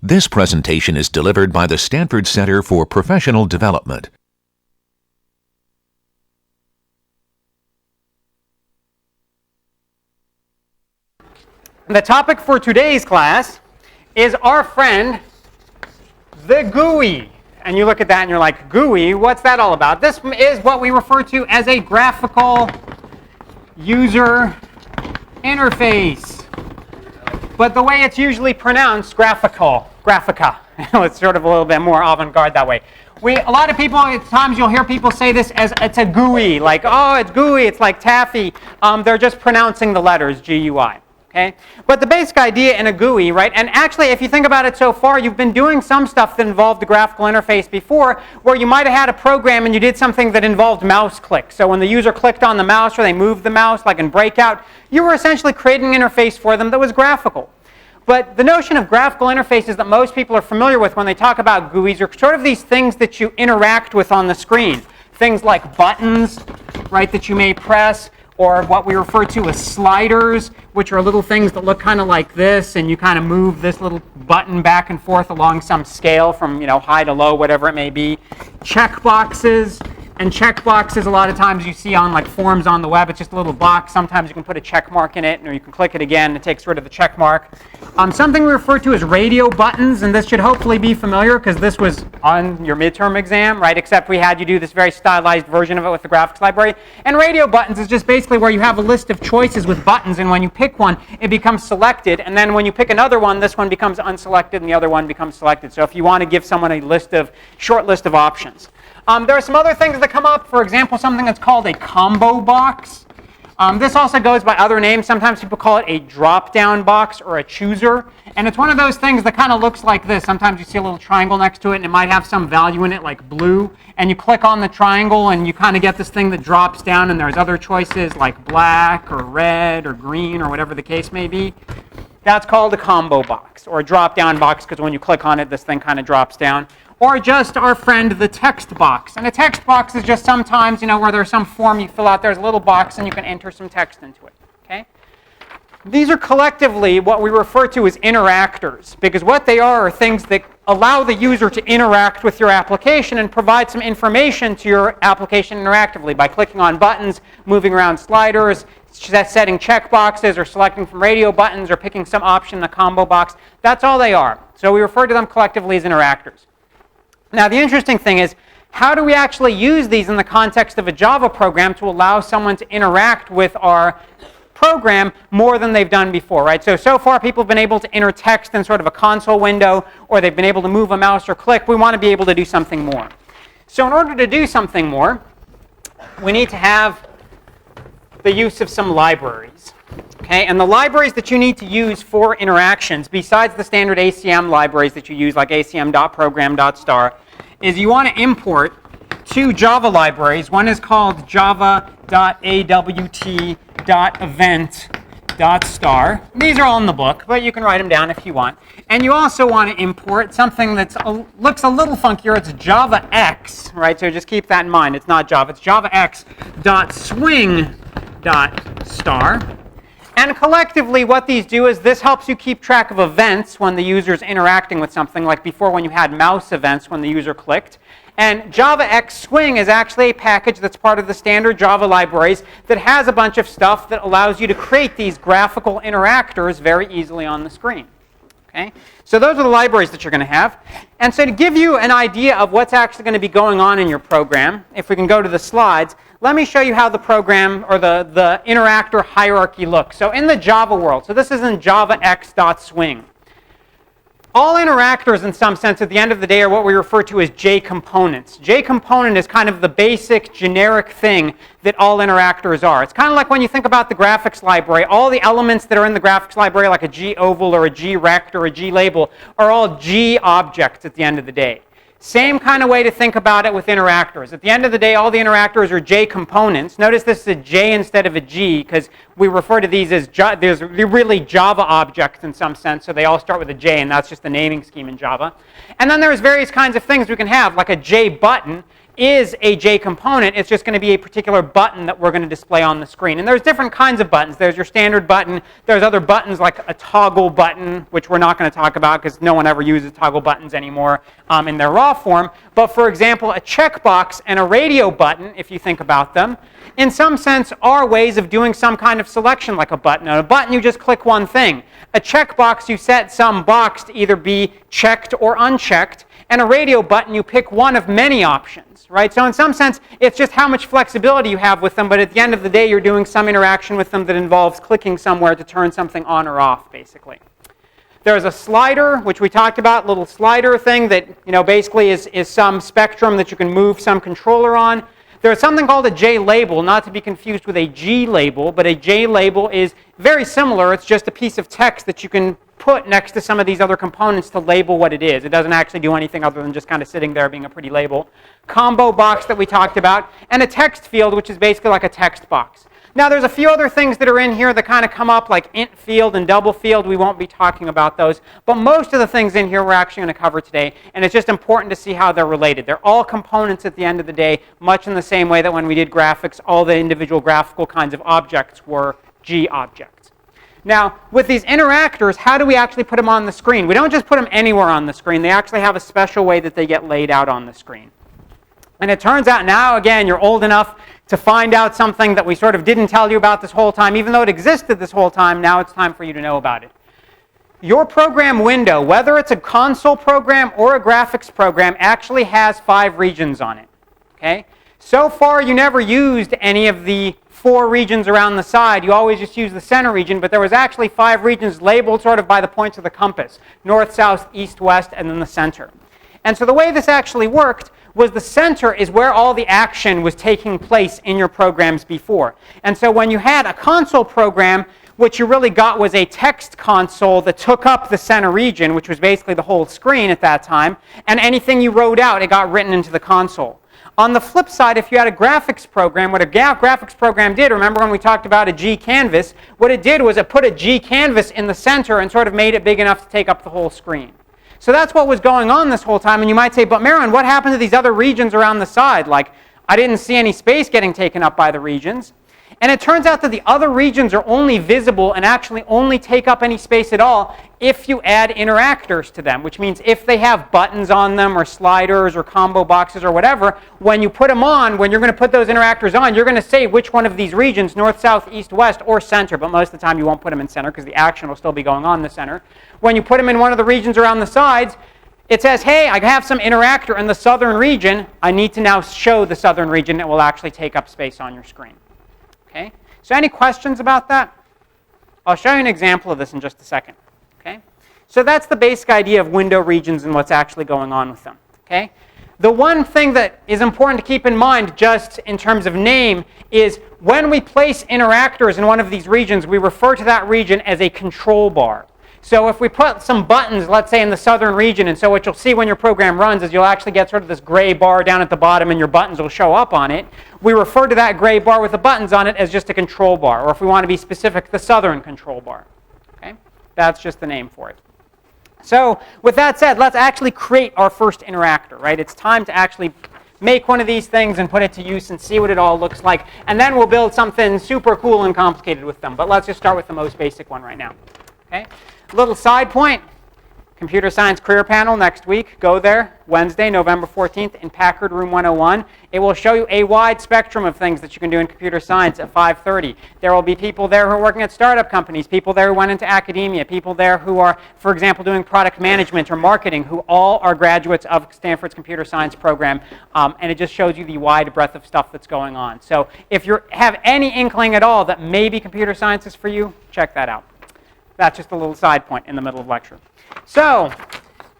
This presentation is delivered by the Stanford Center for Professional Development. The topic for today's class is our friend, the GUI. And you look at that and you're like, GUI, what's that all about? This is what we refer to as a graphical user interface. But the way it's usually pronounced, Graphica. It's sort of a little bit more avant-garde that way. A lot of people, at times you'll hear people say this as it's a GUI, like, oh, it's GUI, it's like taffy. They're just pronouncing the letters, G-U-I. Okay? But the basic idea in a GUI, right, and actually if you think about it so far, you've been doing some stuff that involved the graphical interface before, where you might have had a program and you did something that involved mouse clicks. So when the user clicked on the mouse or they moved the mouse, like in Breakout, you were essentially creating an interface for them that was graphical. But the notion of graphical interfaces that most people are familiar with when they talk about GUIs are sort of these things that you interact with on the screen. Things like buttons, right, that you may press, or what we refer to as sliders, which are little things that look kind of like this, and you kind of move this little button back and forth along some scale from, high to low, whatever it may be. Checkboxes. And checkboxes, a lot of times you see on like forms on the web, it's just a little box. Sometimes you can put a check mark in it, or you can click it again, and it takes rid of the check mark. Something we refer to as radio buttons, and this should hopefully be familiar because this was on your midterm exam, right? Except we had you do this very stylized version of it with the graphics library. And radio buttons is just basically where you have a list of choices with buttons, and when you pick one, it becomes selected. And then when you pick another one, this one becomes unselected, and the other one becomes selected. So if you want to give someone a short list of options. There are some other things that come up. For example, something that's called a combo box. This also goes by other names. Sometimes people call it a drop-down box or a chooser. And it's one of those things that kind of looks like this. Sometimes you see a little triangle next to it, and it might have some value in it, like blue. And you click on the triangle, and you kind of get this thing that drops down, and there's other choices like black or red or green or whatever the case may be. That's called a combo box or a drop-down box because when you click on it, this thing kind of drops down. Or just our friend, the text box. And a text box is just sometimes, where there's some form you fill out, there's a little box and you can enter some text into it. Okay? These are collectively what we refer to as interactors, because what they are things that allow the user to interact with your application and provide some information to your application interactively by clicking on buttons, moving around sliders, setting checkboxes, or selecting from radio buttons, or picking some option in the combo box. That's all they are. So we refer to them collectively as interactors. Now, the interesting thing is, how do we actually use these in the context of a Java program to allow someone to interact with our program more than they've done before, right? So far, people have been able to enter text in sort of a console window, or they've been able to move a mouse or click. We want to be able to do something more. So in order to do something more, we need to have the use of some libraries. Okay, and the libraries that you need to use for interactions, besides the standard ACM libraries that you use, like acm.program.star, is you want to import two Java libraries. One is called java.awt.event.star. These are all in the book, but you can write them down if you want. And you also want to import something that looks a little funkier. It's JavaX, right? So just keep that in mind. It's not Java. It's javax.swing.star. And collectively, what these do is this helps you keep track of events when the user is interacting with something, like before when you had mouse events when the user clicked. And JavaX Swing is actually a package that's part of the standard Java libraries that has a bunch of stuff that allows you to create these graphical interactors very easily on the screen. Okay? So those are the libraries that you're going to have. And so to give you an idea of what's actually going to be going on in your program, if we can go to the slides, let me show you how the program or the interactor hierarchy looks. So in the Java world, so this is in javax.swing. All interactors, in some sense, at the end of the day, are what we refer to as J-components. J-component is kind of the basic, generic thing that all interactors are. It's kind of like when you think about the graphics library. All the elements that are in the graphics library, like a G-oval or a G-rect or a G-label, are all G-objects at the end of the day. Same kind of way to think about it with interactors. At the end of the day, all the interactors are J components. Notice this is a J instead of a G, because we refer to these as there's really Java objects in some sense, so they all start with a J, and that's just the naming scheme in Java. And then there's various kinds of things we can have, like a J button is a J component. It's just going to be a particular button that we're going to display on the screen. And there's different kinds of buttons. There's your standard button. There's other buttons like a toggle button, which we're not going to talk about because no one ever uses toggle buttons anymore in their raw form. But for example, a checkbox and a radio button, if you think about them, in some sense are ways of doing some kind of selection like a button. On a button, you just click one thing. A checkbox, you set some box to either be checked or unchecked. And a radio button, you pick one of many options, right? So in some sense, it's just how much flexibility you have with them, but at the end of the day, you're doing some interaction with them that involves clicking somewhere to turn something on or off, basically. There's a slider, which we talked about, little slider thing that, basically is some spectrum that you can move some controller on. There's something called a J label, not to be confused with a G label, but a J label is very similar. It's just a piece of text that you can put next to some of these other components to label what it is. It doesn't actually do anything other than just kind of sitting there being a pretty label. Combobox that we talked about, and a text field, which is basically like a text box. Now there's a few other things that are in here that kind of come up, like int field and double field. We won't be talking about those, but most of the things in here we're actually going to cover today, and it's just important to see how they're related. They're all components at the end of the day, much in the same way that when we did graphics, all the individual graphical kinds of objects were G objects. Now, with these interactors, how do we actually put them on the screen? We don't just put them anywhere on the screen. They actually have a special way that they get laid out on the screen. And it turns out now, again, you're old enough to find out something that we sort of didn't tell you about this whole time. Even though it existed this whole time, now it's time for you to know about it. Your program window, whether it's a console program or a graphics program, actually has 5 regions on it. Okay? So far, you never used any of the 4 regions around the side. You always just use the center region, but there was actually 5 regions labeled sort of by the points of the compass. North, south, east, west, and then the center. And so the way this actually worked was the center is where all the action was taking place in your programs before. And so when you had a console program, what you really got was a text console that took up the center region, which was basically the whole screen at that time, and anything you wrote out, it got written into the console. On the flip side, if you had a graphics program, what a graphics program did, remember when we talked about a G canvas, what it did was it put a G canvas in the center and sort of made it big enough to take up the whole screen. So that's what was going on this whole time, and you might say, but Mehran, what happened to these other regions around the side? Like, I didn't see any space getting taken up by the regions. And it turns out that the other regions are only visible and actually only take up any space at all if you add interactors to them, which means if they have buttons on them or sliders or combo boxes or whatever, when you put them on, when you're going to put those interactors on, you're going to say which one of these regions, north, south, east, west, or center, but most of the time you won't put them in center because the action will still be going on in the center. When you put them in one of the regions around the sides, it says, hey, I have some interactor in the southern region. I need to now show the southern region. It will actually take up space on your screen. Okay? So any questions about that? I'll show you an example of this in just a second. Okay? So that's the basic idea of window regions and what's actually going on with them. Okay? The one thing that is important to keep in mind just in terms of name is when we place interactors in one of these regions, we refer to that region as a control bar. So if we put some buttons, let's say in the southern region, and so what you'll see when your program runs is you'll actually get sort of this gray bar down at the bottom and your buttons will show up on it. We refer to that gray bar with the buttons on it as just a control bar, or if we want to be specific, the southern control bar. Okay? That's just the name for it. So with that said, let's actually create our first interactor, right? It's time to actually make one of these things and put it to use and see what it all looks like. And then we'll build something super cool and complicated with them. But let's just start with the most basic one right now. Okay? Little side point, Computer Science Career Panel next week. Go there, Wednesday, November 14th in Packard Room 101. It will show you a wide spectrum of things that you can do in computer science at 5:30. There will be people there who are working at startup companies, people there who went into academia, people there who are, for example, doing product management or marketing, who all are graduates of Stanford's computer science program. And it just shows you the wide breadth of stuff that's going on. So if you have any inkling at all that maybe computer science is for you, check that out. That's just a little side point in the middle of lecture. So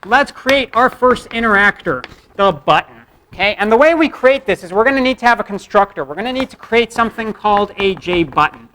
let's create our first interactor, the button. Okay? And the way we create this is we're going to need to have a constructor. We're going to need to create something called a JButton.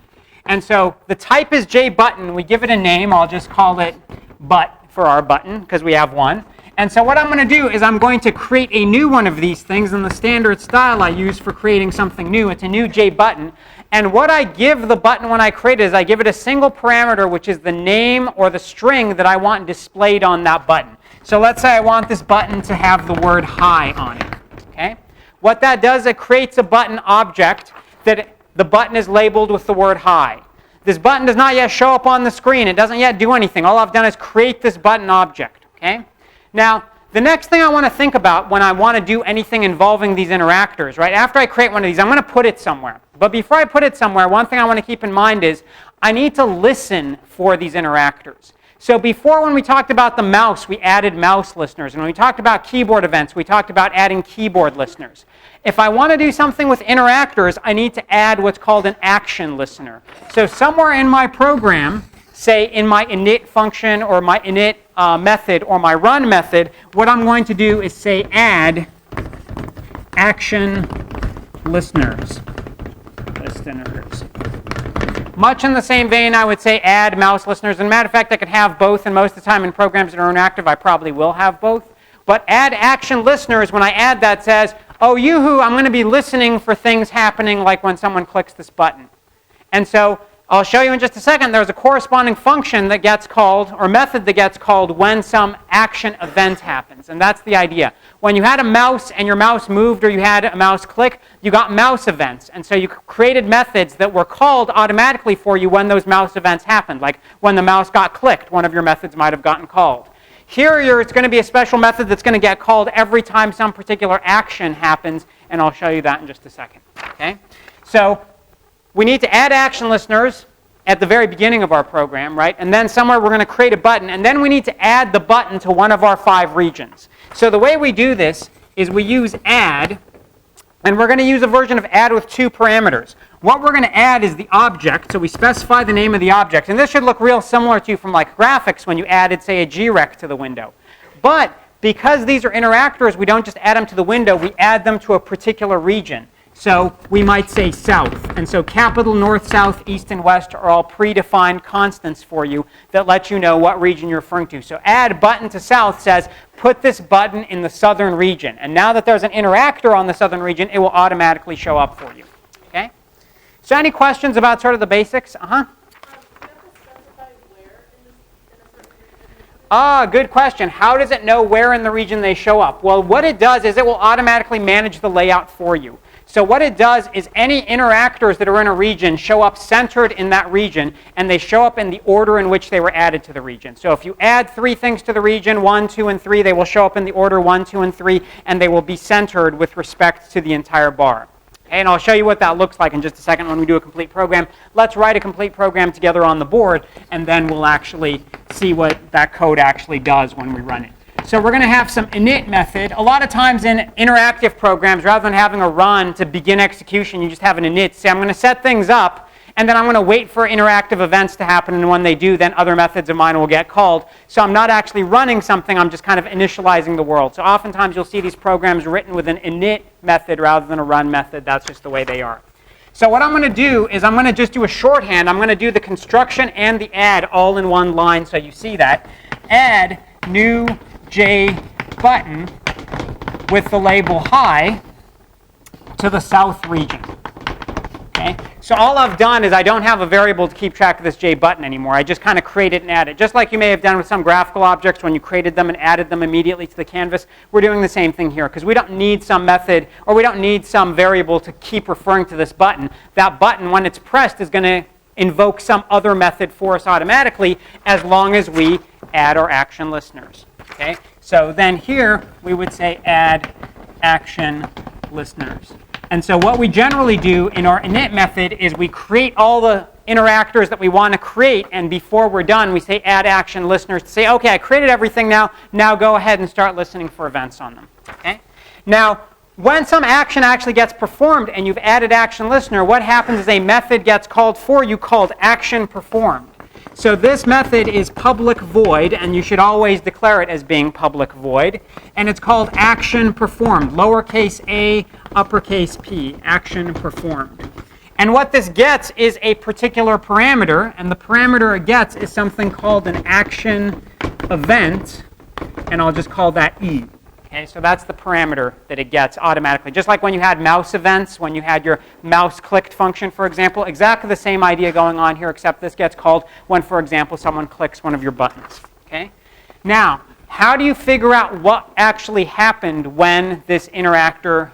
And so the type is JButton. We give it a name. I'll just call it butt for our button because we have one. And so what I'm going to do is I'm going to create a new one of these things in the standard style I use for creating something new. It's a new JButton. And what I give the button when I create it is I give it a single parameter, which is the name or the string that I want displayed on that button. So let's say I want this button to have the word hi on it. Okay? What that does, it creates a button object that the button is labeled with the word hi. This button does not yet show up on the screen. It doesn't yet do anything. All I've done is create this button object. Okay? Now, the next thing I want to think about when I want to do anything involving these interactors, right? After I create one of these, I'm going to put it somewhere. But before I put it somewhere, one thing I want to keep in mind is I need to listen for these interactors. So before, when we talked about the mouse, we added mouse listeners. And when we talked about keyboard events, we talked about adding keyboard listeners. If I want to do something with interactors, I need to add what's called an action listener. So somewhere in my program, say in my init function or my init method or my run method, what I'm going to do is say add action listeners. Much in the same vein, I would say add mouse listeners. And matter of fact, I could have both, and most of the time in programs that are interactive, I probably will have both. But add action listeners, when I add that, says, oh, yoo-hoo, I'm going to be listening for things happening like when someone clicks this button. And so I'll show you in just a second, there's a corresponding function that gets called, or method that gets called when some action event happens. And that's the idea. When you had a mouse and your mouse moved or you had a mouse click, you got mouse events. And so you created methods that were called automatically for you when those mouse events happened. Like when the mouse got clicked, one of your methods might have gotten called. Here, it's going to be a special method that's going to get called every time some particular action happens. And I'll show you that in just a second. Okay? So we need to add action listeners at the very beginning of our program, right? And then somewhere we're going to create a button. And then we need to add the button to one of our 5 regions. So the way we do this is we use add. And we're going to use a version of add with 2 parameters. What we're going to add is the object. So we specify the name of the object. And this should look real similar to from like graphics when you added, say, a grec to the window. But because these are interactors, we don't just add them to the window. We add them to a particular region. So we might say south. And so capital, north, south, east, and west are all predefined constants for you that let you know what region you're referring to. So add button to south says, put this button in the southern region. And now that there's an interactor on the southern region, it will automatically show up for you. Okay? So any questions about sort of the basics? Good question. How does it know where in the region they show up? Well, what it does is it will automatically manage the layout for you. So what it does is any interactors that are in a region show up centered in that region, and they show up in the order in which they were added to the region. So if you add 3 things to the region, 1, 2, and 3, they will show up in the order 1, 2, and 3, and they will be centered with respect to the entire bar. Okay, and I'll show you what that looks like in just a second when we do a complete program. Let's write a complete program together on the board, and then we'll actually see what that code actually does when we run it. So we're going to have some init method. A lot of times in interactive programs, rather than having a run to begin execution, you just have an init. Say, I'm going to set things up, and then I'm going to wait for interactive events to happen, and when they do, then other methods of mine will get called. So I'm not actually running something, I'm just kind of initializing the world. So oftentimes you'll see these programs written with an init method rather than a run method. That's just the way they are. So what I'm going to do is I'm going to just do a shorthand. I'm going to do the construction and the add all in one line so you see that. Add new J button with the label hi to the south region. Okay? So all I've done is I don't have a variable to keep track of this J button anymore. I just kind of create it and add it. Just like you may have done with some graphical objects when you created them and added them immediately to the canvas, we're doing the same thing here because we don't need some method or we don't need some variable to keep referring to this button. That button, when it's pressed, is going to invoke some other method for us automatically as long as we add our action listeners. Okay? So then here we would say add action listeners. And so what we generally do in our init method is we create all the interactors that we want to create, and before we're done we say add action listeners to say, okay, I created everything now go ahead and start listening for events on them. Okay? Now when some action actually gets performed and you've added action listener, what happens is a method gets called for you called action performed. So this method is public void, and you should always declare it as being public void. And it's called action performed, lowercase a, uppercase p, action performed. And what this gets is a particular parameter, and the parameter it gets is something called an action event, and I'll just call that E. Okay, so that's the parameter that it gets automatically. Just like when you had mouse events, when you had your mouse clicked function, for example, exactly the same idea going on here, except this gets called when, for example, someone clicks one of your buttons. Okay? Now, how do you figure out what actually happened when this interactor,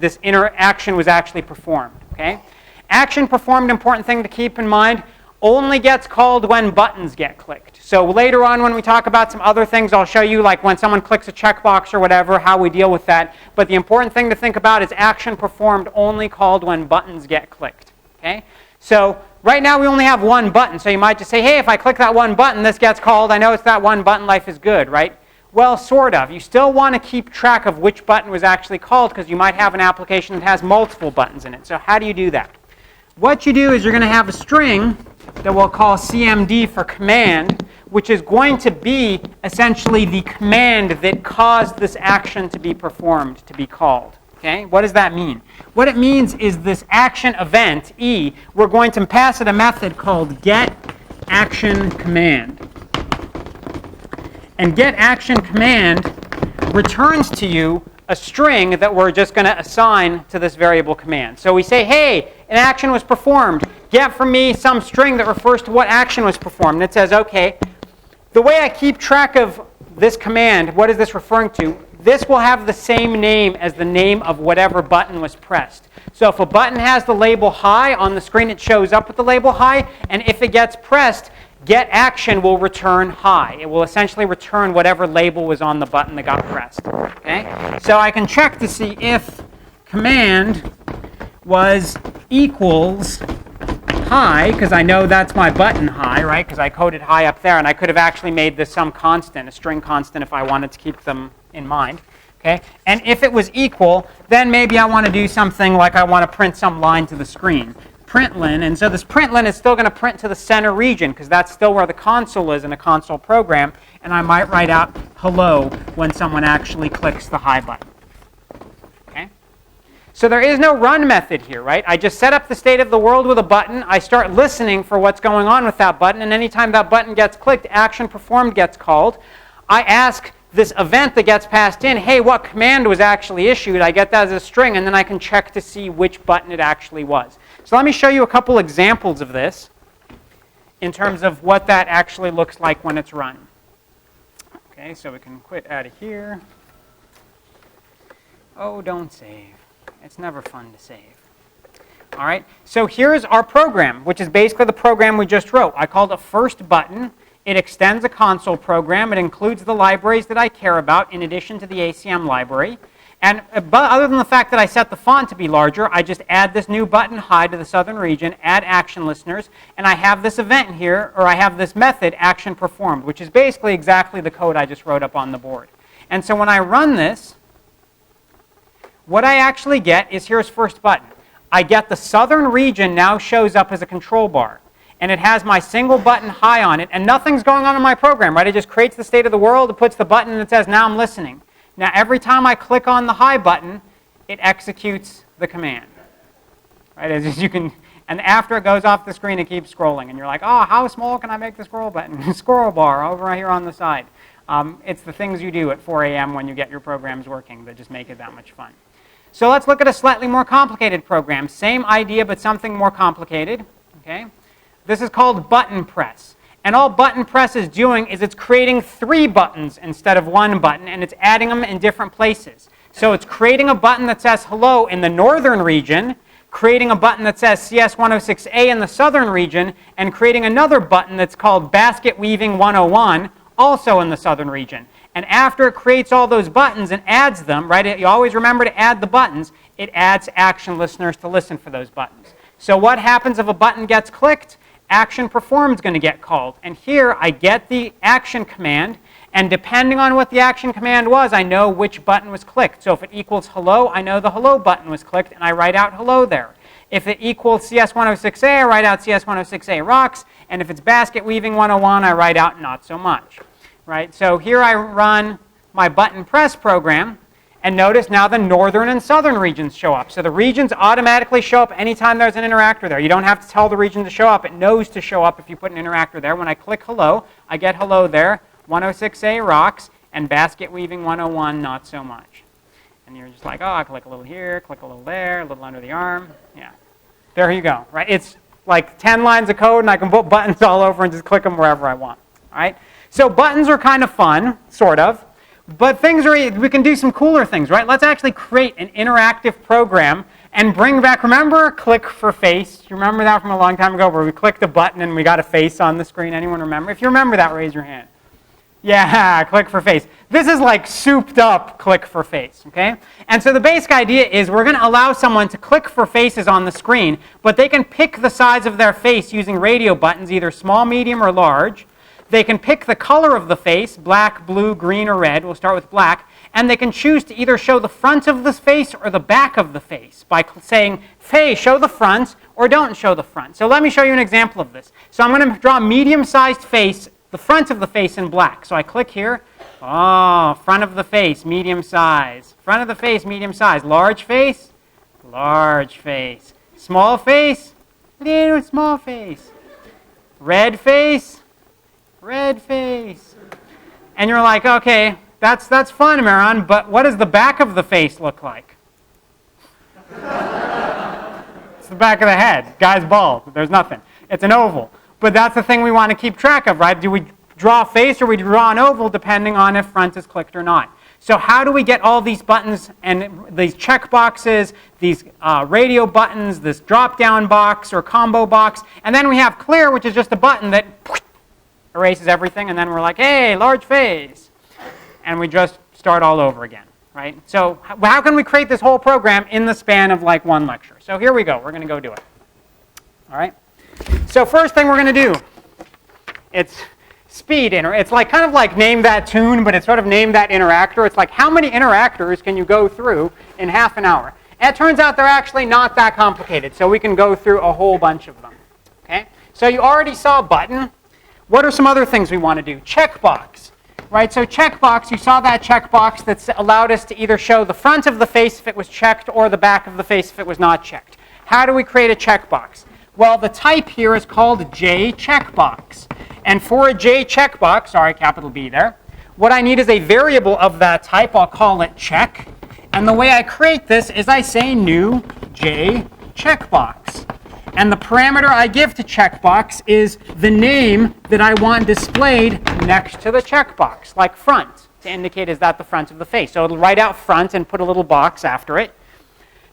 this interaction was actually performed. Okay? Action performed, important thing to keep in mind, only gets called when buttons get clicked. So later on when we talk about some other things, I'll show you like when someone clicks a checkbox or whatever, how we deal with that. But the important thing to think about is action performed only called when buttons get clicked. Okay? So right now we only have one button. So you might just say, hey, if I click that one button, this gets called. I know it's that one button, life is good, right? Well, sort of. You still want to keep track of which button was actually called because you might have an application that has multiple buttons in it. So how do you do that? What you do is you're going to have a string that we'll call CMD for command, which is going to be essentially the command that caused this action to be performed, to be called. Okay? What does that mean? What it means is this action event, E, we're going to pass it a method called getActionCommand. And getActionCommand returns to you a string that we're just going to assign to this variable command. So we say, hey, an action was performed. Get from me some string that refers to what action was performed. And it says, okay, the way I keep track of this command, what is this referring to? This will have the same name as the name of whatever button was pressed. So if a button has the label high on the screen, it shows up with the label high. And if it gets pressed, getAction will return high. It will essentially return whatever label was on the button that got pressed. Okay? So I can check to see if command was equals high, because I know that's my button high, right? Because I coded high up there, and I could have actually made this some constant, a string constant, if I wanted to keep them in mind. Okay? And if it was equal, then maybe I want to do something like I want to print some line to the screen. Println, and so this println is still going to print to the center region because that's still where the console is in a console program, and I might write out hello when someone actually clicks the high button. Okay? So there is no run method here, right? I just set up the state of the world with a button, I start listening for what's going on with that button, and anytime that button gets clicked, action performed gets called. I ask this event that gets passed in, hey, what command was actually issued? I get that as a string, and then I can check to see which button it actually was. So let me show you a couple examples of this in terms of what that actually looks like when it's run. Okay, so we can quit out of here. Oh, don't save. It's never fun to save. All right, so here's our program, which is basically the program we just wrote. I called a first button. It extends a console program. It includes the libraries that I care about in addition to the ACM library. And but other than the fact that I set the font to be larger, I just add this new button high to the southern region, add action listeners, and I have this event here, or I have this method, action performed, which is basically exactly the code I just wrote up on the board. And so when I run this, what I actually get is here's first button. I get the southern region now shows up as a control bar. And it has my single button high on it, and nothing's going on in my program, right? It just creates the state of the world, it puts the button, and it says, now I'm listening. Now, every time I click on the high button, it executes the command. Right? As you can, and after it goes off the screen, it keeps scrolling. And you're like, oh, how small can I make the scroll button? Scroll bar over here on the side. It's the things you do at 4 a.m. when you get your programs working that just make it that much fun. So let's look at a slightly more complicated program. Same idea, but something more complicated. Okay? This is called button press. And all button press is doing is it's creating 3 buttons instead of 1 button, and it's adding them in different places. So it's creating a button that says hello in the northern region, creating a button that says CS106A in the southern region, and creating another button that's called Basket Weaving 101, also in the southern region. And after it creates all those buttons and adds them, right, you always remember to add the buttons, it adds action listeners to listen for those buttons. So what happens if a button gets clicked? Action performed is going to get called. And here I get the action command, and depending on what the action command was, I know which button was clicked. So if it equals hello, I know the hello button was clicked, and I write out hello there. If it equals CS106A, I write out CS106A rocks, and if it's Basket Weaving 101, I write out not so much. Right? So here I run my button press program, and notice now the northern and southern regions show up. So the regions automatically show up anytime there's an interactor there. You don't have to tell the region to show up. It knows to show up if you put an interactor there. When I click hello, I get hello there, 106A rocks, and Basket Weaving 101 not so much. And you're just like, oh, I click a little here, click a little there, a little under the arm. Yeah. There you go. Right? It's like 10 lines of code, and I can put buttons all over and just click them wherever I want. All right? So buttons are kind of fun, sort of. But we can do some cooler things, right? Let's actually create an interactive program and bring back, remember click for face? You remember that from a long time ago where we clicked a button and we got a face on the screen? Anyone remember? If you remember that, raise your hand. Yeah, click for face. This is like souped up click for face, okay? And so the basic idea is we're going to allow someone to click for faces on the screen, but they can pick the size of their face using radio buttons, either small, medium, or large. They can pick the color of the face, black, blue, green, or red. We'll start with black. And they can choose to either show the front of the face or the back of the face by saying, hey, show the front or don't show the front. So let me show you an example of this. So I'm going to draw a medium-sized face, the front of the face in black. So I click here. Oh, front of the face, medium size. Front of the face, medium size. Large face, large face. Small face, little small face. Red face, red face. And you're like, okay, that's fun, Mehran, but what does the back of the face look like? It's the back of the head. Guy's bald. There's nothing. It's an oval. But that's the thing we want to keep track of, right? Do we draw a face or we draw an oval depending on if front is clicked or not? So how do we get all these buttons and these check boxes, these radio buttons, this drop-down box or combo box, and then we have clear, which is just a button that erases everything, and then we're like, hey, large face. And we just start all over again, right? So how can we create this whole program in the span of like one lecture? So here we go. We're going to go do it. All right? So first thing we're going to do, it's speed. It's like kind of like name that tune, but it's sort of name that interactor. It's like how many interactors can you go through in half an hour? And it turns out they're actually not that complicated, so we can go through a whole bunch of them. Okay? So you already saw a button. What are some other things we want to do? Checkbox. Right, so checkbox, you saw that checkbox that allowed us to either show the front of the face if it was checked or the back of the face if it was not checked. How do we create a checkbox? Well, the type here is called J checkbox. And for a J checkbox, sorry, capital B there, what I need is a variable of that type. I'll call it check. And the way I create this is I say new J checkbox. And the parameter I give to checkbox is the name that I want displayed next to the checkbox, like front, to indicate is that the front of the face. So it'll write out front and put a little box after it.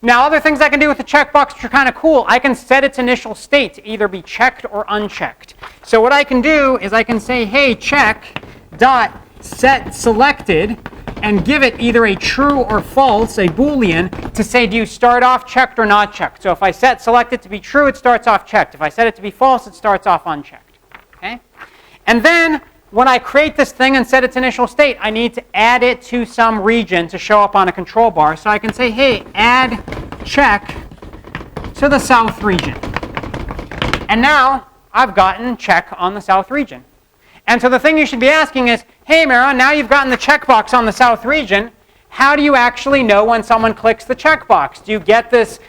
Now, other things I can do with the checkbox which are kind of cool, I can set its initial state to either be checked or unchecked. So what I can do is I can say, hey, check dot set selected, and give it either a true or false, a Boolean, to say, do you start off checked or not checked? So if I set selected to be true, it starts off checked. If I set it to be false, it starts off unchecked. Okay? And then when I create this thing and set its initial state, I need to add it to some region to show up on a control bar. So I can say, hey, add check to the south region. And now I've gotten check on the south region. And so the thing you should be asking is, hey, Mehran, now you've gotten the checkbox on the south region. How do you actually know when someone clicks the checkbox? Do you get this,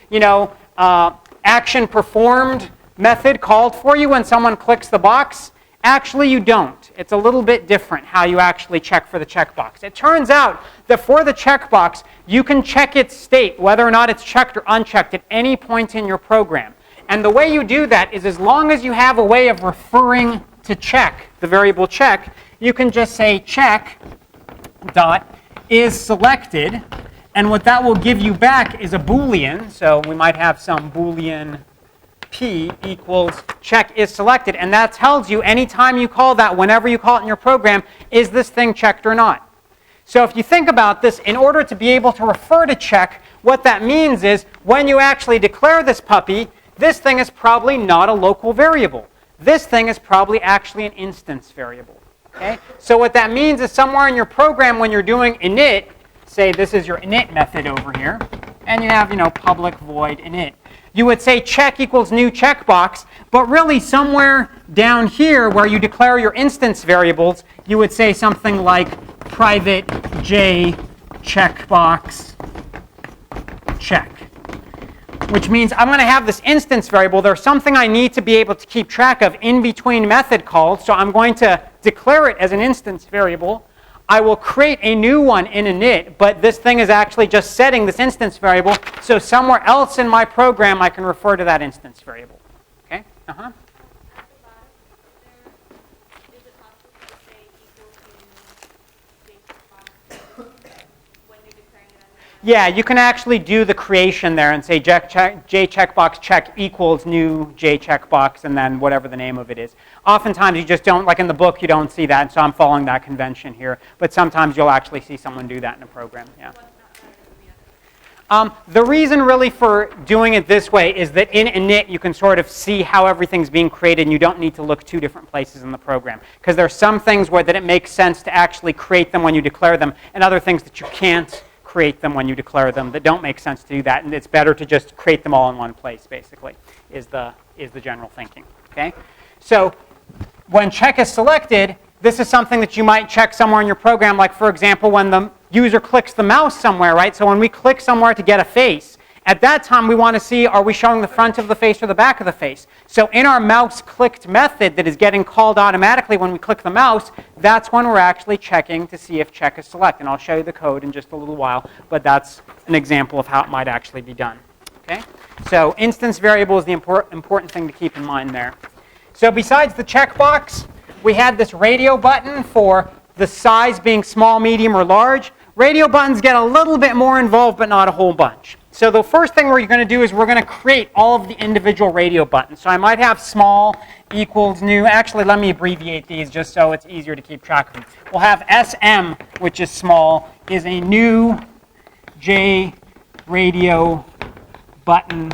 action performed method called for you when someone clicks the box? Actually, you don't. It's a little bit different how you actually check for the checkbox. It turns out that for the checkbox, you can check its state, whether or not it's checked or unchecked, at any point in your program. And the way you do that is as long as you have a way of referring to check, the variable check, you can just say check dot is selected, and what that will give you back is a Boolean. So we might have some Boolean P equals check is selected, and that tells you anytime you call that, whenever you call it in your program, is this thing checked or not? So if you think about this, in order to be able to refer to check, what that means is when you actually declare this puppy, this thing is probably not a local variable. This thing is probably actually an instance variable. Okay? So what that means is somewhere in your program when you're doing init, say this is your init method over here, and you have, public void init. You would say check equals new checkbox, but really somewhere down here where you declare your instance variables, you would say something like private J checkbox check. Which means I'm going to have this instance variable. There's something I need to be able to keep track of in between method calls, so I'm going to declare it as an instance variable. I will create a new one in init, but this thing is actually just setting this instance variable, so somewhere else in my program I can refer to that instance variable. Okay? Uh-huh. yeah, you can actually do the creation there and say j checkbox check equals new j checkbox and then whatever the name of it is. Oftentimes you just don't, like in the book, you don't see that, so I'm following that convention here. But sometimes you'll actually see someone do that in a program. Yeah. The reason really for doing it this way is that in init you can sort of see how everything's being created and you don't need to look two different places in the program. Because there are some things where that it makes sense to actually create them when you declare them and other things that you can't create them when you declare them that don't make sense to do that. And it's better to just create them all in one place, basically, is the general thinking. Okay? So when check is selected, this is something that you might check somewhere in your program, like for example when the user clicks the mouse somewhere, right? So when we click somewhere to get a face, at that time we want to see, are we showing the front of the face or the back of the face? So in our mouse clicked method that is getting called automatically when we click the mouse, that's when we're actually checking to see if check is select. And I'll show you the code in just a little while, but that's an example of how it might actually be done. Okay? So instance variable is the important thing to keep in mind there. So besides the checkbox, we had this radio button for the size being small, medium, or large. Radio buttons get a little bit more involved, but not a whole bunch. So the first thing we're going to do is we're going to create all of the individual radio buttons. So I might have small equals new. Actually, let me abbreviate these just so it's easier to keep track of them. We'll have SM, which is small, is a new J radio button.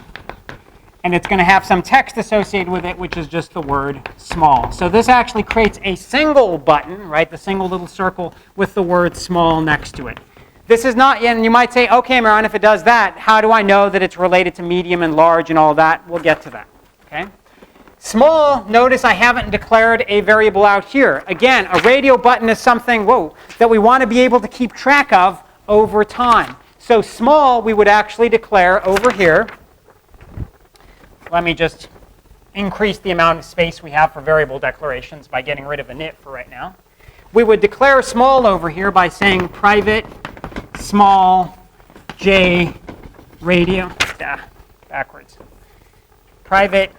And it's going to have some text associated with it, which is just the word small. So this actually creates a single button, right? The single little circle with the word small next to it. This is not, and you might say, okay, Mehran, if it does that, how do I know that it's related to medium and large and all that? We'll get to that, okay? Small, notice I haven't declared a variable out here. Again, a radio button is something, that we want to be able to keep track of over time. So small, we would actually declare over here. Let me just increase the amount of space we have for variable declarations by getting rid of init for right now. We would declare small over here by saying private small j radio, backwards. Private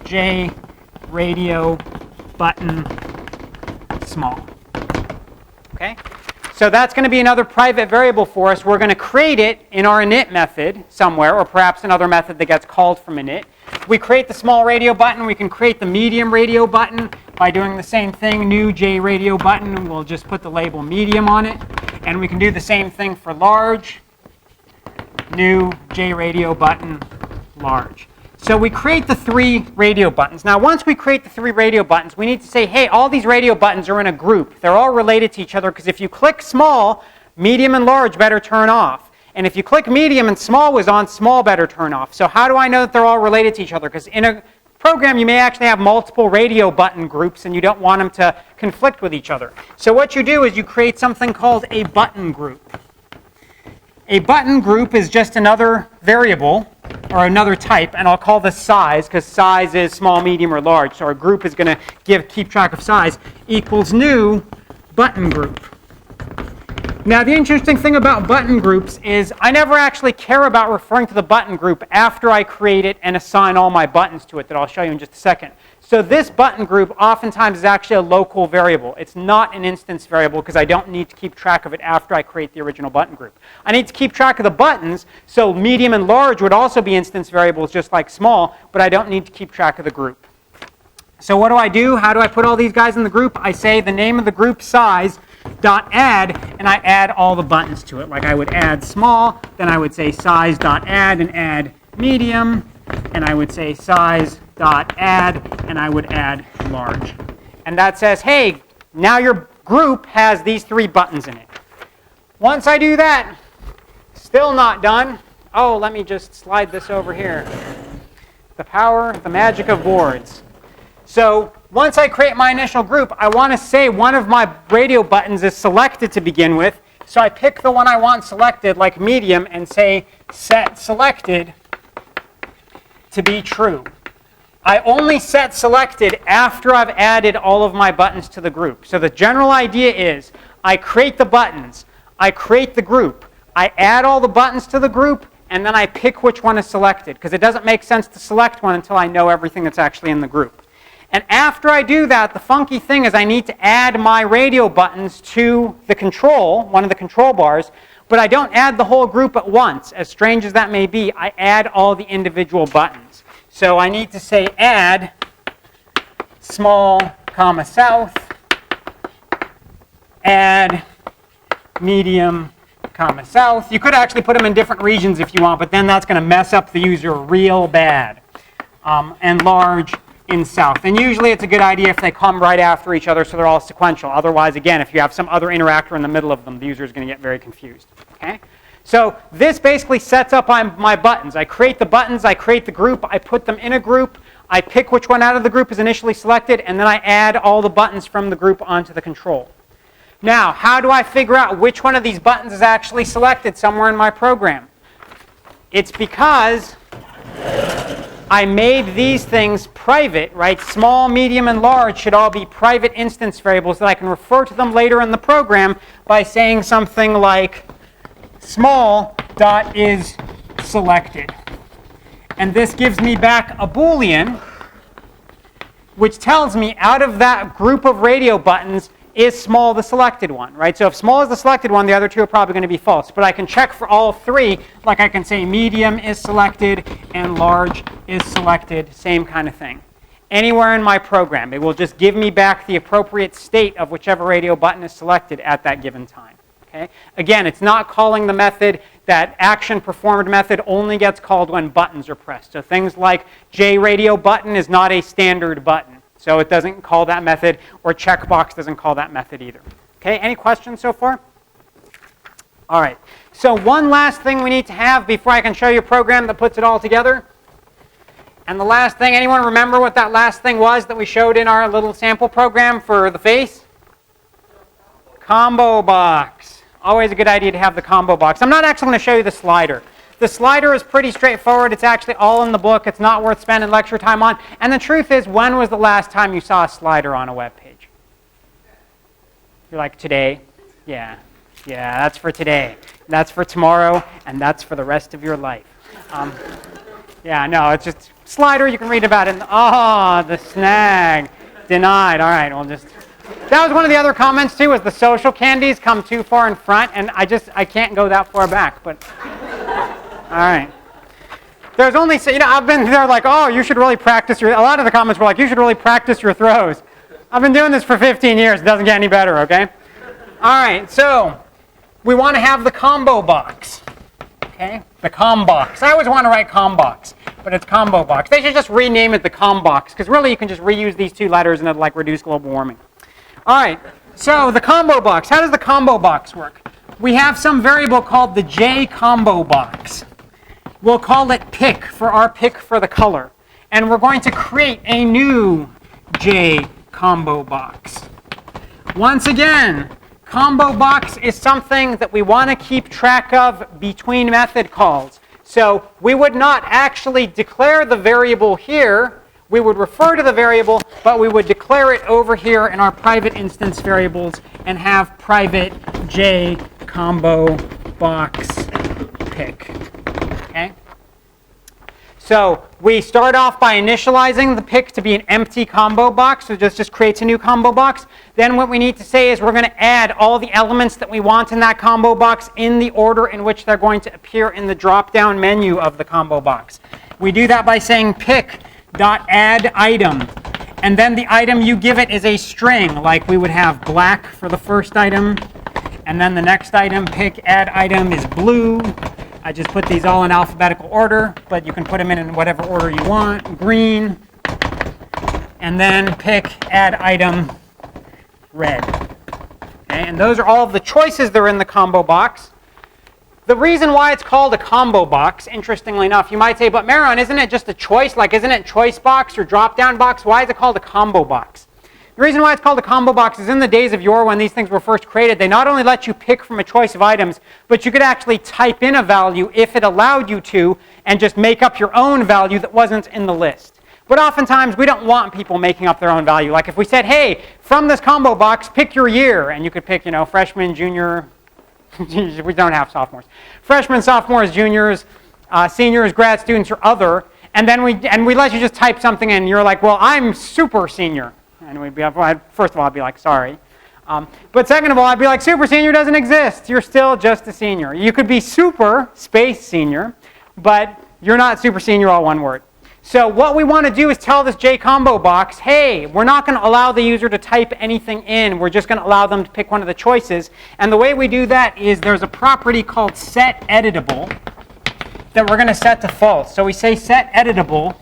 j radio button small. Okay? So that's going to be another private variable for us. We're going to create it in our init method somewhere, or perhaps another method that gets called from init. We create the small radio button. We can create the medium radio button by doing the same thing, new J radio button, and we'll just put the label medium on it. And we can do the same thing for large, new J radio button, large. So we create the 3 radio buttons. Now, once we create the 3 radio buttons, we need to say, hey, all these radio buttons are in a group. They're all related to each other, because if you click small, medium and large better turn off. And if you click medium and small was on, small better turn off. So how do I know that they're all related to each other? Because in a program, you may actually have multiple radio button groups, and you don't want them to conflict with each other. So what you do is you create something called a button group. A button group is just another variable, or another type, and I'll call this size, because size is small, medium, or large. So our group is going to keep track of size, equals new button group. Now, the interesting thing about button groups is I never actually care about referring to the button group after I create it and assign all my buttons to it, that I'll show you in just a second. So this button group oftentimes is actually a local variable. It's not an instance variable because I don't need to keep track of it after I create the original button group. I need to keep track of the buttons, so medium and large would also be instance variables just like small, but I don't need to keep track of the group. So what do I do? How do I put all these guys in the group? I say the name of the group size dot add, and I add all the buttons to it. Like I would add small, then I would say size dot add and add medium, and I would say size dot add, and I would add large. And that says, hey, now your group has these 3 buttons in it. Once I do that, still not done. Oh, let me just slide this over here. The power, the magic of boards. So once I create my initial group, I want to say one of my radio buttons is selected to begin with. So I pick the one I want selected, like medium, and say set selected to be true. I only set selected after I've added all of my buttons to the group. So the general idea is I create the buttons, I create the group, I add all the buttons to the group, and then I pick which one is selected, because it doesn't make sense to select one until I know everything that's actually in the group. And after I do that, the funky thing is I need to add my radio buttons to the control, one of the control bars, But I don't add the whole group at once. As strange as that may be, I add all the individual buttons. So I need to say add small, comma, south, add medium, comma, south. You could actually put them in different regions if you want, but then that's going to mess up the user real bad. And large in south. And usually it's a good idea if they come right after each other so they're all sequential. Otherwise, again, if you have some other interactor in the middle of them, the user is going to get very confused. Okay? So this basically sets up my buttons. I create the buttons, I create the group, I put them in a group, I pick which one out of the group is initially selected, and then I add all the buttons from the group onto the control. Now, how do I figure out which one of these buttons is actually selected somewhere in my program? It's because I made these things private, right? Small, medium, and large should all be private instance variables that I can refer to them later in the program by saying something like small dot is selected. And this gives me back a Boolean, which tells me out of that group of radio buttons, is small the selected one, right? So if small is the selected one, the other two are probably going to be false. But I can check for all three, like I can say medium is selected and large is selected, same kind of thing. Anywhere in my program, it will just give me back the appropriate state of whichever radio button is selected at that given time. Okay? Again, it's not calling the method. That action performed method only gets called when buttons are pressed. So things like JRadio button is not a standard button. So it doesn't call that method, or Checkbox doesn't call that method either. Okay, any questions so far? All right, so one last thing we need to have before I can show you a program that puts it all together. And the last thing, anyone remember what that last thing was that we showed in our little sample program for the face? Combobox. Always a good idea to have the Combobox. I'm not actually going to show you the slider. The slider is pretty straightforward. It's actually all in the book. It's not worth spending lecture time on. And the truth is, when was the last time you saw a slider on a web page? You're like, today? Yeah. Yeah, that's for today. That's for tomorrow, and that's for the rest of your life. Yeah, no, it's just slider. You can read about it. Oh, the snag. Denied. All right, we'll just... That was one of the other comments, too, was the social candies come too far in front, and I can't go that far back, but... All right. There's only, I've been there like, oh, you should really practice a lot of the comments were like, you should really practice your throws. I've been doing this for 15 years. It doesn't get any better, okay? All right, so we want to have the Combobox, okay? The Combox. I always want to write Combox, but it's Combobox. They should just rename it the Combox, because really you can just reuse these two letters and it'll like reduce global warming. All right, so the Combobox. How does the Combobox work? We have some variable called the J_Combobox. We'll call it pick for our pick for the color. And we're going to create a new J_Combobox. Once again, Combobox is something that we want to keep track of between method calls. So we would not actually declare the variable here. We would refer to the variable, but we would declare it over here in our private instance variables and have private J_Combobox pick. Okay? So we start off by initializing the pick to be an empty combo box, so just creates a new combo box. Then what we need to say is we're going to add all the elements that we want in that combo box in the order in which they're going to appear in the drop-down menu of the combo box. We do that by saying pick.addItem. And then the item you give it is a string, like we would have black for the first item. And then the next item, pick add item, is blue. I just put these all in alphabetical order, but you can put them in whatever order you want. Green. And then pick add item, red. Okay, and those are all of the choices that are in the combo box. The reason why it's called a combo box, interestingly enough, you might say, but Mehran, isn't it just a choice? Like, isn't it choice box or drop-down box? Why is it called a combo box? The reason why it's called a combo box is in the days of yore when these things were first created, they not only let you pick from a choice of items, but you could actually type in a value if it allowed you to and just make up your own value that wasn't in the list. But oftentimes, we don't want people making up their own value. Like if we said, hey, from this combo box, pick your year, and you could pick, freshman, junior, we don't have sophomores. Freshmen, sophomores, juniors, seniors, grad students, or other, and then we let you just type something in. You're like, well, I'm super senior. And we'd be, first of all, I'd be like, sorry. But second of all, I'd be like, super senior doesn't exist. You're still just a senior. You could be super space senior, but you're not super senior, all one word. So what we want to do is tell this Combobox, hey, we're not going to allow the user to type anything in. We're just going to allow them to pick one of the choices. And the way we do that is there's a property called setEditable that we're going to set to false. So we say setEditable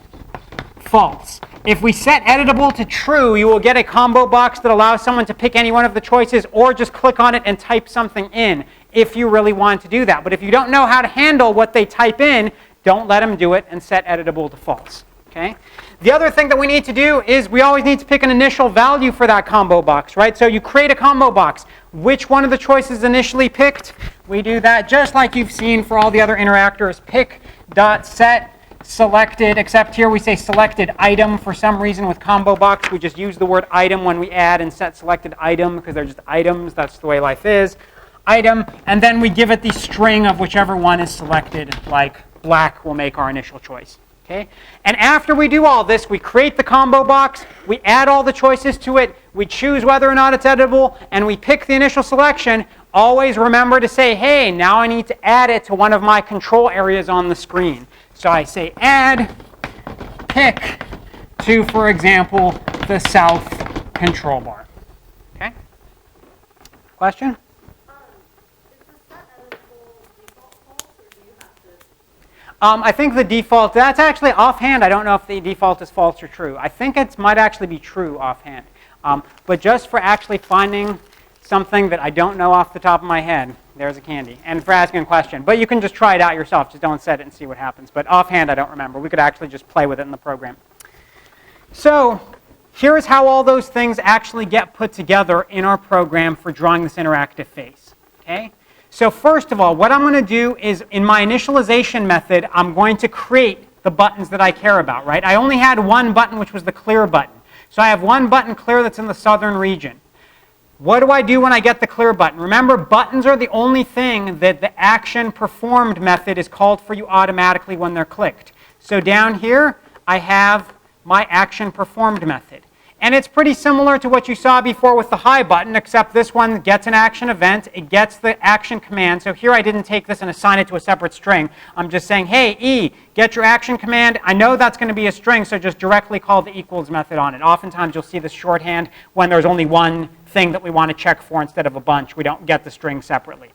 false. If we set editable to true, you will get a Combobox that allows someone to pick any one of the choices or just click on it and type something in if you really want to do that. But if you don't know how to handle what they type in, don't let them do it and set editable to false. Okay? The other thing that we need to do is we always need to pick an initial value for that Combobox, right? So you create a Combobox. Which one of the choices initially picked? We do that just like you've seen for all the other interactors. Pick.set selected, except here we say selected item for some reason with Combobox. We just use the word item when we add and set selected item because they're just items. That's the way life is. Item, and then we give it the string of whichever one is selected, like black will make our initial choice. Okay? And after we do all this, we create the Combobox, we add all the choices to it, we choose whether or not it's editable, and we pick the initial selection. Always remember to say, hey, now I need to add it to one of my control areas on the screen. So I say add pick to, for example, the south control bar. Okay? Question? I think the default, that's actually offhand. I don't know if the default is false or true. I think it might actually be true offhand. But just for actually finding something that I don't know off the top of my head, there's a candy. And for asking a question. But you can just try it out yourself. Just don't set it and see what happens. But offhand, I don't remember. We could actually just play with it in the program. So here's how all those things actually get put together in our program for drawing this interactive face. Okay? So first of all, what I'm going to do is in my initialization method, I'm going to create the buttons that I care about, right? I only had one button, which was the clear button. So I have one button clear that's in the southern region. What do I do when I get the clear button? Remember, buttons are the only thing that the action performed method is called for you automatically when they're clicked. So down here, I have my action performed method. And it's pretty similar to what you saw before with the hi button, except this one gets an action event. It gets the action command. So here I didn't take this and assign it to a separate string. I'm just saying, hey, E, get your action command. I know that's going to be a string, so just directly call the equals method on it. Oftentimes you'll see this shorthand when there's only one thing that we want to check for instead of a bunch. We don't get the string separately.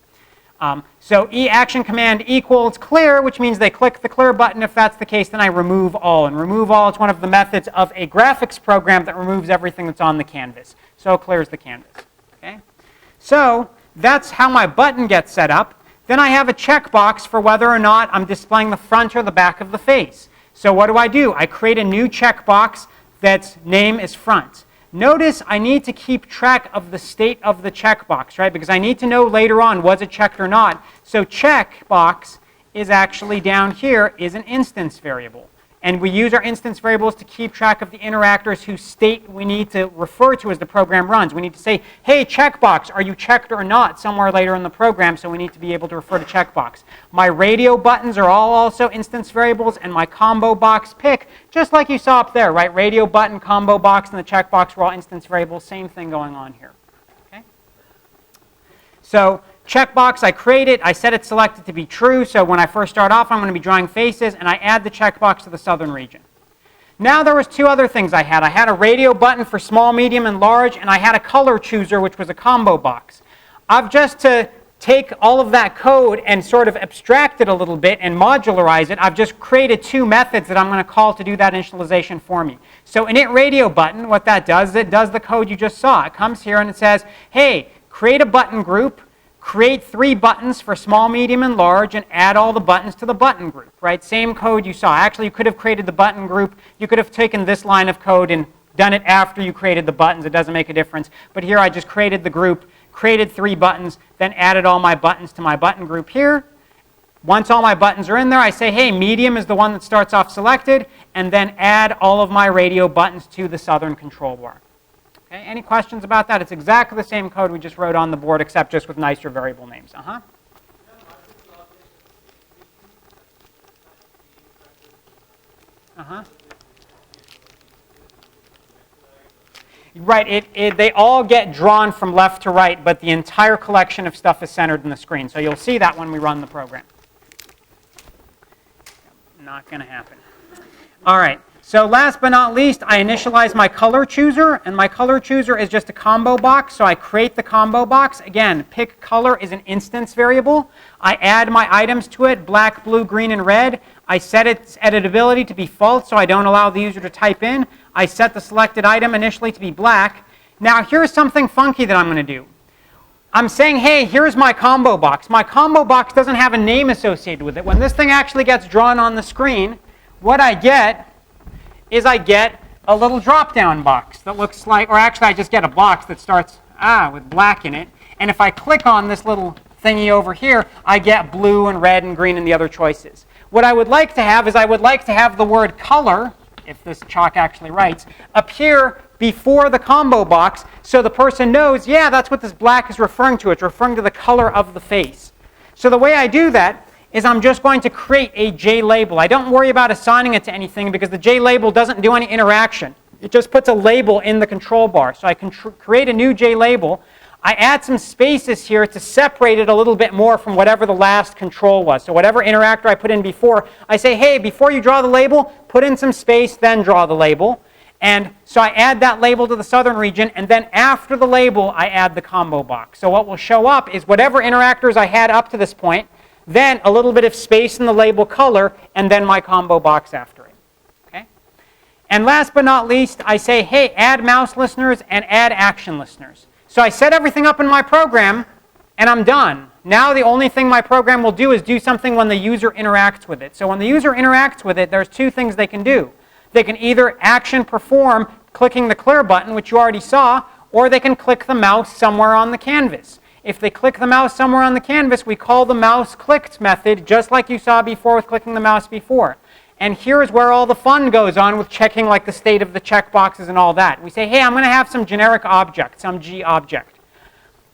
So E action command equals clear, which means they click the clear button. If that's the case, then I remove all. And remove all is one of the methods of a graphics program that removes everything that's on the canvas. So it clears the canvas. Okay? So that's how my button gets set up. Then I have a checkbox for whether or not I'm displaying the front or the back of the face. So what do? I create a new checkbox that's name is front. Notice I need to keep track of the state of the checkbox, right? Because I need to know later on, was it checked or not? So checkbox is actually down here is an instance variable. And we use our instance variables to keep track of the interactors whose state we need to refer to as the program runs. We need to say, hey, checkbox, are you checked or not somewhere later in the program? So we need to be able to refer to checkbox. My radio buttons are all also instance variables, and my Combobox pick, just like you saw up there, right? Radio button, Combobox, and the checkbox were all instance variables. Same thing going on here. Okay? So checkbox, I create it, I set it selected to be true, so when I first start off, I'm going to be drawing faces, and I add the checkbox to the southern region. Now there was two other things I had. I had a radio button for small, medium, and large, and I had a color chooser, which was a Combobox. I've just to take all of that code and sort of abstract it a little bit and modularize it, I've just created two methods that I'm going to call to do that initialization for me. So init radio button, what that does is it does the code you just saw. It comes here and it says, hey, create a button group, create 3 buttons for small, medium, and large, and add all the buttons to the button group, right? Same code you saw. Actually, you could have created the button group. You could have taken this line of code and done it after you created the buttons. It doesn't make a difference. But here I just created the group, created 3 buttons, then added all my buttons to my button group here. Once all my buttons are in there, I say, hey, medium is the one that starts off selected, and then add all of my radio buttons to the southern control bar. Okay, any questions about that? It's exactly the same code we just wrote on the board, except just with nicer variable names. Right, they all get drawn from left to right, but the entire collection of stuff is centered in the screen. So you'll see that when we run the program. Not going to happen. All right, so last but not least, I initialize my color chooser, and my color chooser is just a combo box. So I create the combo box. Again, pick color is an instance variable. I add my items to it, black, blue, green, and red. I set its editability to be false, so I don't allow the user to type in. I set the selected item initially to be black. Now here's something funky that I'm going to do. I'm saying, hey, here's my combo box. My combo box doesn't have a name associated with it. When this thing actually gets drawn on the screen, what I get is I get a little drop-down box that looks like, or actually I just get a box that starts with black in it. And if I click on this little thingy over here, I get blue and red and green and the other choices. What I would like to have is I would like to have the word color, if this chalk actually writes, appear before the combo box so the person knows, yeah, that's what this black is referring to. It's referring to the color of the face. So the way I do that is I'm just going to create a J label. I don't worry about assigning it to anything because the J label doesn't do any interaction. It just puts a label in the control bar. So I can create a new J label. I add some spaces here to separate it a little bit more from whatever the last control was. So whatever interactor I put in before, I say, hey, before you draw the label, put in some space, then draw the label. And so I add that label to the southern region, and then after the label, I add the combo box. So what will show up is whatever interactors I had up to this point, then a little bit of space in the label color, and then my combo box after it. Okay? And last but not least, I say, hey, add mouse listeners and add action listeners. So I set everything up in my program, and I'm done. Now the only thing my program will do is do something when the user interacts with it. So when the user interacts with it, there's two things they can do. They can either action perform clicking the clear button, which you already saw, or they can click the mouse somewhere on the canvas. If they click the mouse somewhere on the canvas, we call the mouse clicked method, just like you saw before with clicking the mouse before. And here's where all the fun goes on with checking like the state of the checkboxes and all that. We say, hey, I'm going to have some generic object, some G object.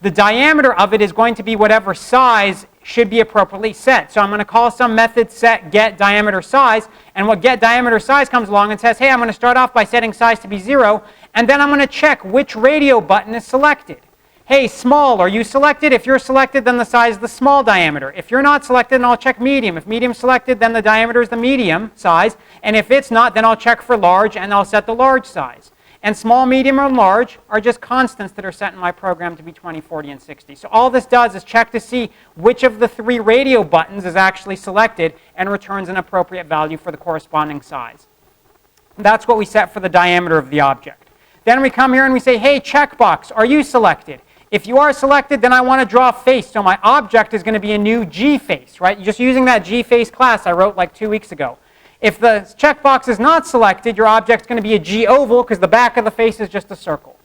The diameter of it is going to be whatever size should be appropriately set. So I'm going to call some method set get diameter size, and what get diameter size comes along and says, hey, I'm going to start off by setting size to be 0, and then I'm going to check which radio button is selected. Hey, small, are you selected? If you're selected, then the size is the small diameter. If you're not selected, then I'll check medium. If medium selected, then the diameter is the medium size, and if it's not, then I'll check for large, and I'll set the large size. And small, medium, or large are just constants that are set in my program to be 20, 40, and 60. So all this does is check to see which of the 3 radio buttons is actually selected and returns an appropriate value for the corresponding size. That's what we set for the diameter of the object. Then we come here and we say, hey, checkbox, are you selected? If you are selected, then I want to draw a face. So my object is going to be a new G face, right? Just using that G face class I wrote like 2 weeks ago. If the checkbox is not selected, your object's going to be a G oval because the back of the face is just a circle.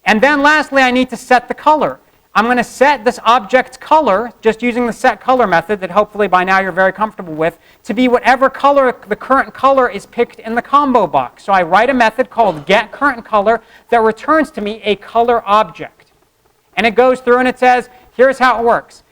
And then lastly, I need to set the color. I'm going to set this object's color, just using the set color method that hopefully by now you're very comfortable with, to be whatever color the current color is picked in the combo box. So I write a method called getCurrentColor that returns to me a color object. And it goes through and it says, here's how it works.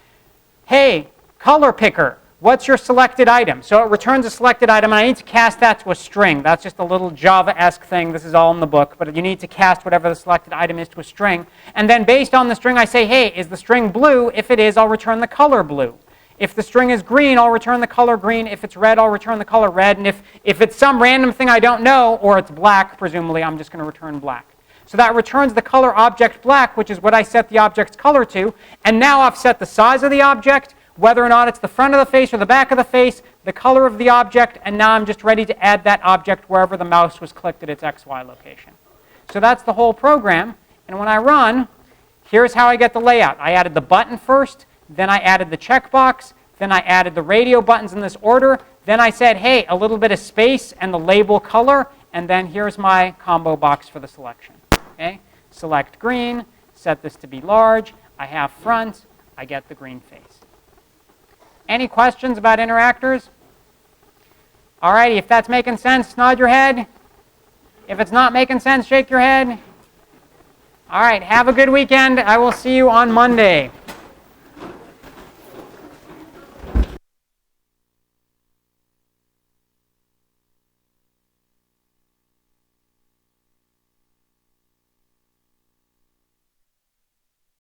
Hey, color picker. What's your selected item? So it returns a selected item, and I need to cast that to a string. That's just a little Java-esque thing. This is all in the book, but you need to cast whatever the selected item is to a string. And then based on the string, I say, hey, is the string blue? If it is, I'll return the color blue. If the string is green, I'll return the color green. If it's red, I'll return the color red. And if it's some random thing I don't know, or it's black, presumably, I'm just going to return black. So that returns the color object black, which is what I set the object's color to. And now I've set the size of the object, whether or not it's the front of the face or the back of the face, the color of the object, and now I'm just ready to add that object wherever the mouse was clicked at its XY location. So that's the whole program. And when I run, here's how I get the layout. I added the button first, then I added the checkbox, then I added the radio buttons in this order, then I said, hey, a little bit of space and the label color, and then here's my combo box for the selection. Okay? Select green, set this to be large, I have front, I get the green face. Any questions about interactors? All righty, if that's making sense, nod your head. If it's not making sense, shake your head. All right, have a good weekend. I will see you on Monday.